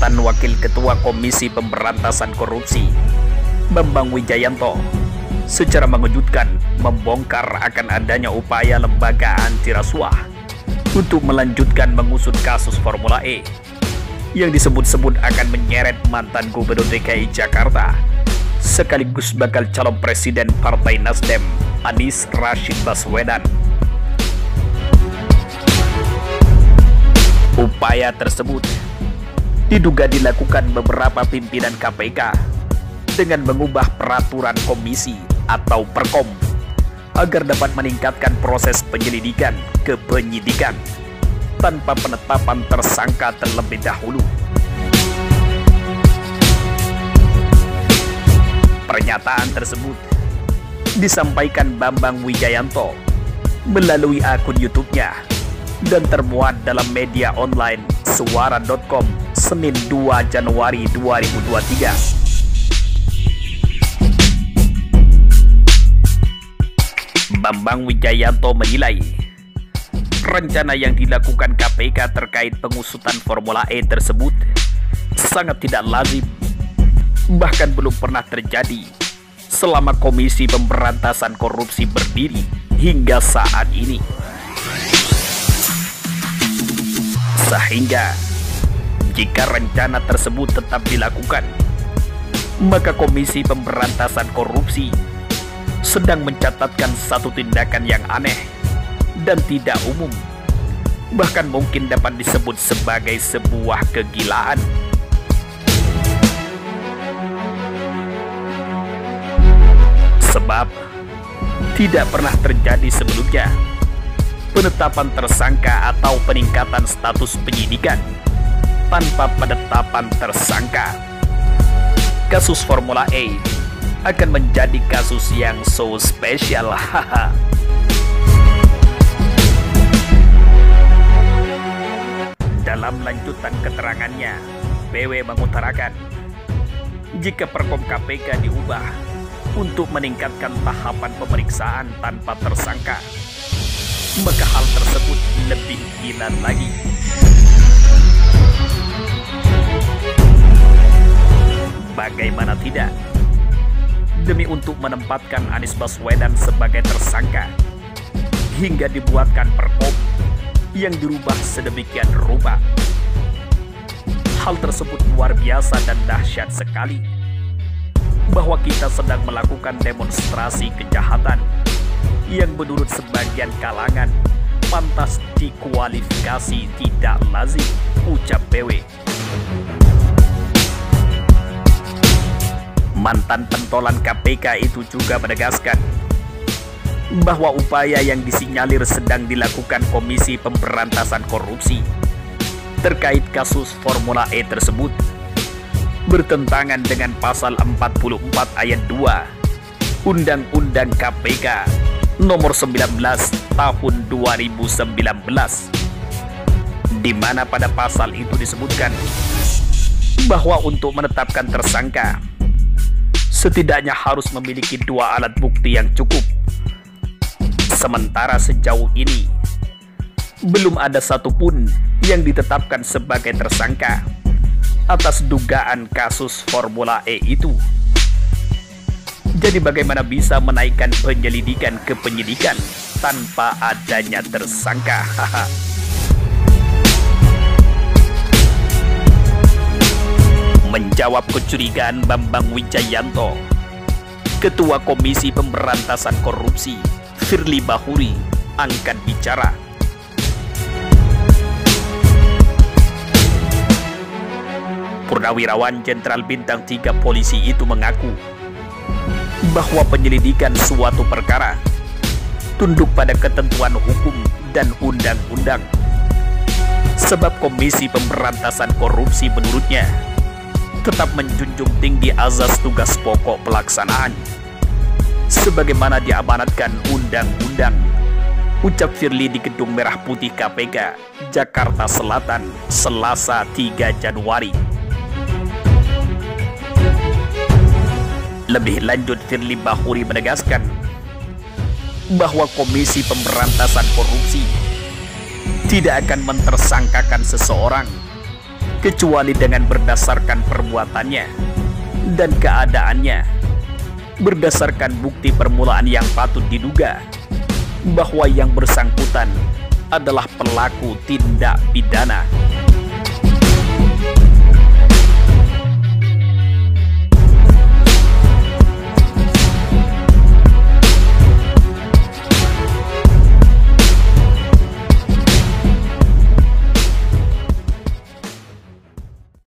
mantan Wakil Ketua Komisi Pemberantasan Korupsi, Bambang Wijayanto, secara mengejutkan membongkar akan adanya upaya lembaga anti rasuah untuk melanjutkan mengusut kasus Formula E yang disebut-sebut akan menyeret mantan Gubernur DKI Jakarta sekaligus bakal calon presiden Partai Nasdem, Anies Rashid Baswedan. Upaya tersebut diduga dilakukan beberapa pimpinan KPK dengan mengubah peraturan komisi atau perkom agar dapat meningkatkan proses penyelidikan ke penyidikan tanpa penetapan tersangka terlebih dahulu. Pernyataan tersebut disampaikan Bambang Wijayanto melalui akun YouTube-nya dan termuat dalam media online Suara.com Senin 2 Januari 2023. Bambang Wijayanto menilai rencana yang dilakukan KPK terkait pengusutan Formula E tersebut sangat tidak lazim, bahkan belum pernah terjadi selama Komisi Pemberantasan Korupsi berdiri hingga saat ini. Sehingga jika rencana tersebut tetap dilakukan, maka Komisi Pemberantasan Korupsi sedang mencatatkan satu tindakan yang aneh dan tidak umum, bahkan mungkin dapat disebut sebagai sebuah kegilaan. Sebab tidak pernah terjadi sebelumnya penetapan tersangka atau peningkatan status penyidikan tanpa penetapan tersangka. Kasus Formula E akan menjadi kasus yang so spesial. Dalam lanjutan keterangannya, BW mengutarakan jika perkom KPK diubah untuk meningkatkan tahapan pemeriksaan tanpa tersangka, maka hal tersebut lebih gila lagi. Bagaimana tidak, demi untuk menempatkan Anies Baswedan sebagai tersangka hingga dibuatkan perkom yang dirubah sedemikian rupa. Hal tersebut luar biasa dan dahsyat sekali, bahwa kita sedang melakukan demonstrasi kejahatan yang menurut sebagian kalangan pantas dikualifikasi tidak lazim, ucap BW. Mantan pentolan KPK itu juga menegaskan bahwa upaya yang disinyalir sedang dilakukan Komisi Pemberantasan Korupsi terkait kasus Formula E tersebut bertentangan dengan pasal 44 ayat 2 Undang-Undang KPK nomor 19 tahun 2019, di mana pada pasal itu disebutkan bahwa untuk menetapkan tersangka setidaknya harus memiliki 2 alat bukti yang cukup. Sementara sejauh ini belum ada satupun yang ditetapkan sebagai tersangka atas dugaan kasus Formula E itu. Jadi bagaimana bisa menaikkan penyelidikan ke penyidikan tanpa adanya tersangka? Menjawab kecurigaan Bambang Wijayanto, Ketua Komisi Pemberantasan Korupsi Firly Bahuri angkat bicara. Purnawirawan Jenderal Bintang 3 polisi itu mengaku bahwa penyelidikan suatu perkara tunduk pada ketentuan hukum dan undang-undang. Sebab Komisi Pemberantasan Korupsi menurutnya tetap menjunjung tinggi azas tugas pokok pelaksanaan sebagaimana diamanatkan undang-undang, ucap Firly di Gedung Merah Putih KPK, Jakarta Selatan, Selasa 3 Januari. Lebih lanjut, Firly Bahuri menegaskan bahwa Komisi Pemberantasan Korupsi tidak akan mentersangkakan seseorang kecuali dengan berdasarkan perbuatannya dan keadaannya, berdasarkan bukti permulaan yang patut diduga bahwa yang bersangkutan adalah pelaku tindak pidana.